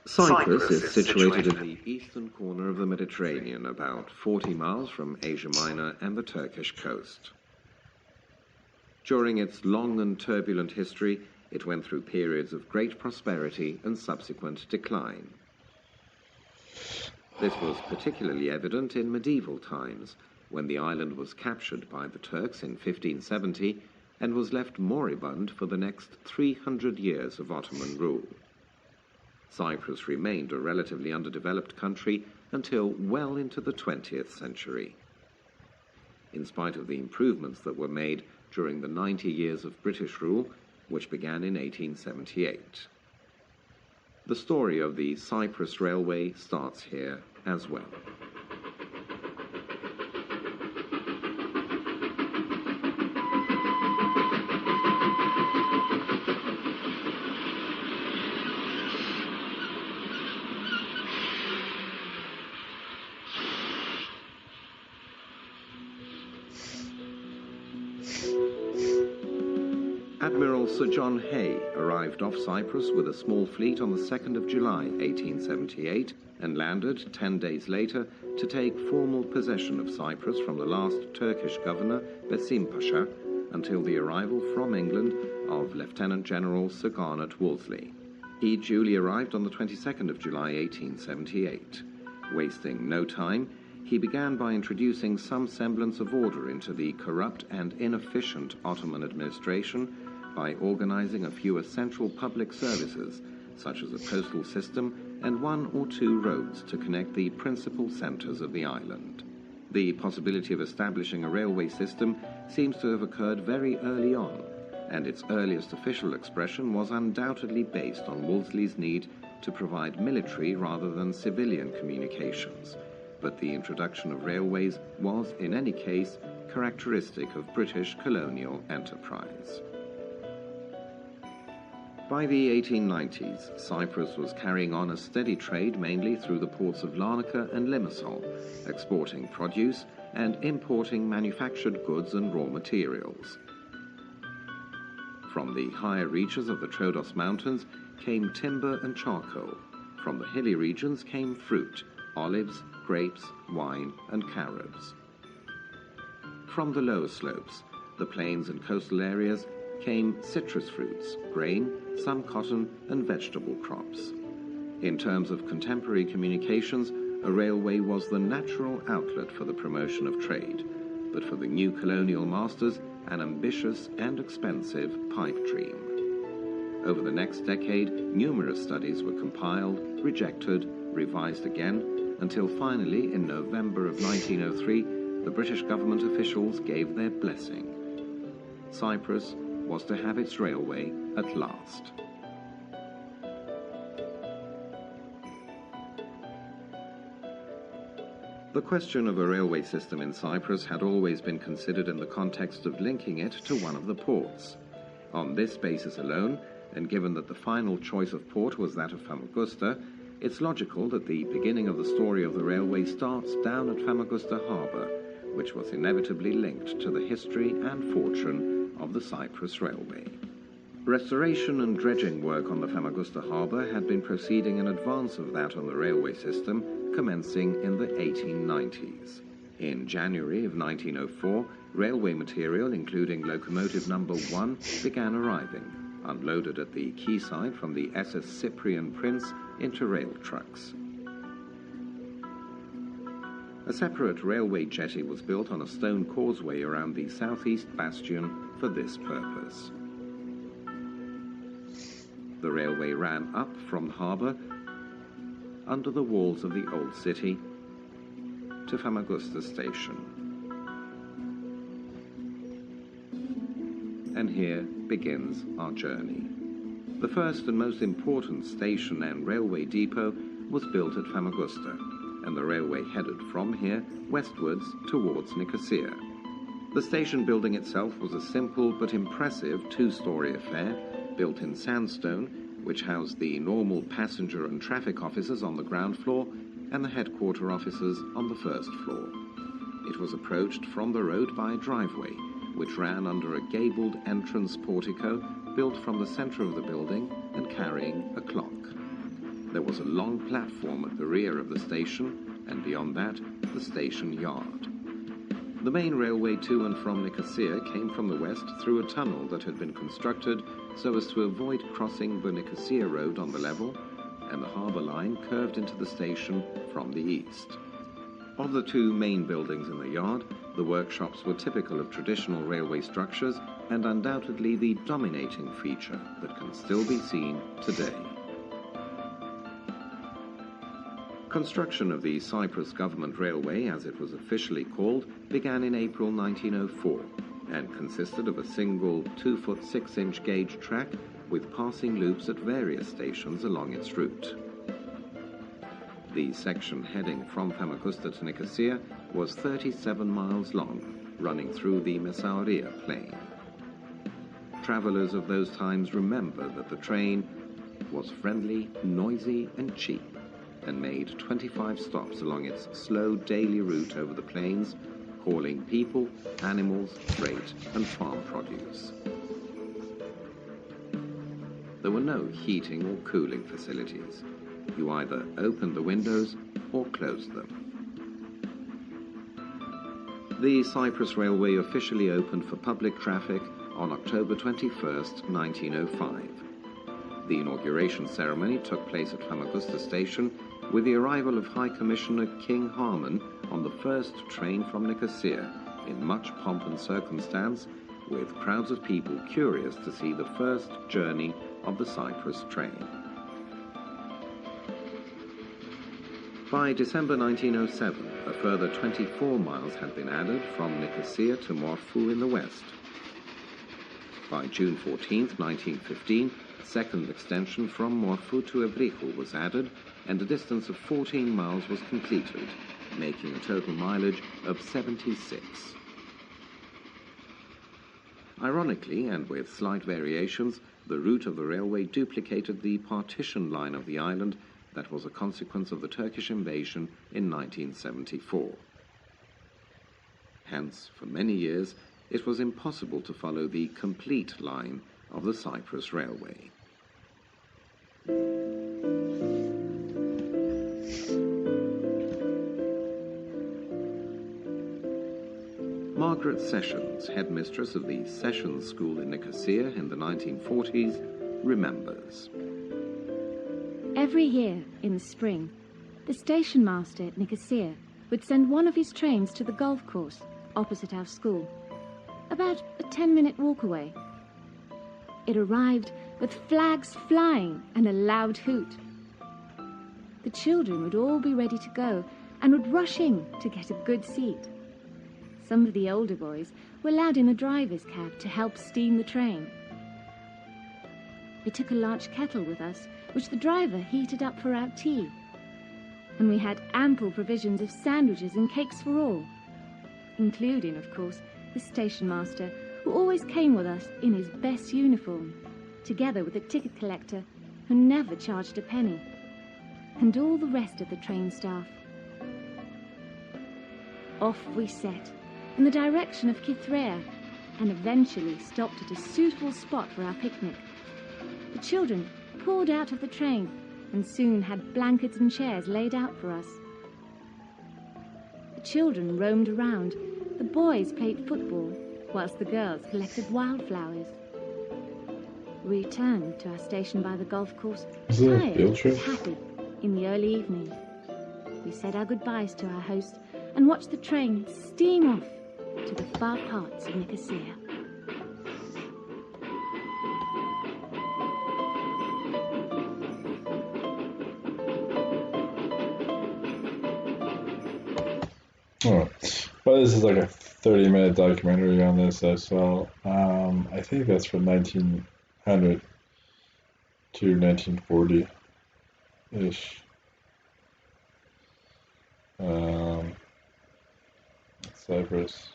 Cyprus is situated in the eastern corner of the Mediterranean, about 40 miles from Asia Minor and the Turkish coast. During its long and turbulent history, it went through periods of great prosperity and subsequent decline. This was particularly evident in medieval times, when the island was captured by the Turks in 1570 and was left moribund for the next 300 years of Ottoman rule. Cyprus remained a relatively underdeveloped country until well into the 20th century. In spite of the improvements that were made during the 90 years of British rule, which began in 1878. The story of the Cyprus Railway starts here as well. Admiral Sir John Hay arrived off Cyprus with a small fleet on the 2nd of July, 1878, and landed 10 days later to take formal possession of Cyprus from the last Turkish governor, Besim Pasha, until the arrival from England of Lieutenant General Sir Garnet Wolseley. He duly arrived on the 22nd of July, 1878. Wasting no time, he began by introducing some semblance of order into the corrupt and inefficient Ottoman administration by organizing a few essential public services, such as a postal system and 1 or 2 roads to connect the principal centers of the island. The possibility of establishing a railway system seems to have occurred very early on, and its earliest official expression was undoubtedly based on Wolseley's need to provide military rather than civilian communications. But the introduction of railways was, in any case, characteristic of British colonial enterprise. By the 1890s, Cyprus was carrying on a steady trade mainly through the ports of Larnaca and Limassol, exporting produce and importing manufactured goods and raw materials. From the higher reaches of the Troodos Mountains came timber and charcoal. From the hilly regions came fruit, olives, grapes, wine, and carobs. From the lower slopes, the plains and coastal areas, came citrus fruits, grain, some cotton, and vegetable crops. In terms of contemporary communications, a railway was the natural outlet for the promotion of trade, but for the new colonial masters, an ambitious and expensive pipe dream. Over the next decade, numerous studies were compiled, rejected, revised again, until finally, in November of 1903, the British government officials gave their blessing. Cyprus was to have its railway at last. The question of a railway system in Cyprus had always been considered in the context of linking it to one of the ports. On this basis alone, and given that the final choice of port was that of Famagusta, it's logical that the beginning of the story of the railway starts down at Famagusta Harbour, which was inevitably linked to the history and fortune of the Cyprus Railway. Restoration and dredging work on the Famagusta Harbour had been proceeding in advance of that on the railway system, commencing in the 1890s. In January of 1904, railway material, including locomotive number 1, began arriving, unloaded at the quayside from the SS Cyprian Prince into rail trucks. A separate railway jetty was built on a stone causeway around the southeast bastion for this purpose. The railway ran up from the harbour, under the walls of the old city, to Famagusta station. And here begins our journey. The first and most important station and railway depot was built at Famagusta, and the railway headed from here westwards towards Nicosia. The station building itself was a simple but impressive 2-story affair built in sandstone, which housed the normal passenger and traffic offices on the ground floor and the headquarter offices on the first floor. It was approached from the road by a driveway, which ran under a gabled entrance portico built from the center of the building and carrying a clock. There was a long platform at the rear of the station, and beyond that, the station yard. The main railway to and from Nicosia came from the west through a tunnel that had been constructed so as to avoid crossing the Nicosia Road on the level, and the harbour line curved into the station from the east. Of the two main buildings in the yard, the workshops were typical of traditional railway structures and undoubtedly the dominating feature that can still be seen today. Construction of the Cyprus Government Railway, as it was officially called, began in April 1904 and consisted of a single 2-foot 6-inch gauge track with passing loops at various stations along its route. The section heading from Famagusta to Nicosia was 37 miles long, running through the Messauria plain. Travelers of those times remember that the train was friendly, noisy, and cheap, and made 25 stops along its slow daily route over the plains, hauling people, animals, freight, and farm produce. There were no heating or cooling facilities. You either opened the windows or closed them. The Cyprus Railway officially opened for public traffic on October 21st, 1905. The inauguration ceremony took place at Famagusta Station with the arrival of High Commissioner King Harman on the first train from Nicosia in much pomp and circumstance, with crowds of people curious to see the first journey of the Cyprus train. By December 1907, a further 24 miles had been added from Nicosia to Morphou in the west. By June 14, 1915, a second extension from Morphou to Evrikou was added, and a distance of 14 miles was completed, making a total mileage of 76. Ironically, and with slight variations, the route of the railway duplicated the partition line of the island that was a consequence of the Turkish invasion in 1974. Hence, for many years, it was impossible to follow the complete line of the Cyprus Railway. Margaret Sessions, headmistress of the Sessions School in Nicosia in the 1940s, remembers. Every year, in the spring, the station master at Nicosia would send one of his trains to the golf course opposite our school, about a 10-minute walk away. It arrived with flags flying and a loud hoot. The children would all be ready to go and would rush in to get a good seat. Some of the older boys were allowed in the driver's cab to help steam the train. We took a large kettle with us, which the driver heated up for our tea. And we had ample provisions of sandwiches and cakes for all, including, of course, the station master, who always came with us in his best uniform, together with a ticket collector who never charged a penny, and all the rest of the train staff. Off we set, in the direction of Kythrea, and eventually stopped at a suitable spot for our picnic. The children poured out of the train and soon had blankets and chairs laid out for us. The children roamed around. The boys played football, whilst the girls collected wildflowers. We returned to our station by the golf course, tired but happy, in the early evening. We said our goodbyes to our host and watched the train steam off to the far parts of Nicosia. Oh, well, this is like a 30-minute documentary on this as well. I think that's from 1900 to 1940-ish. Cyprus.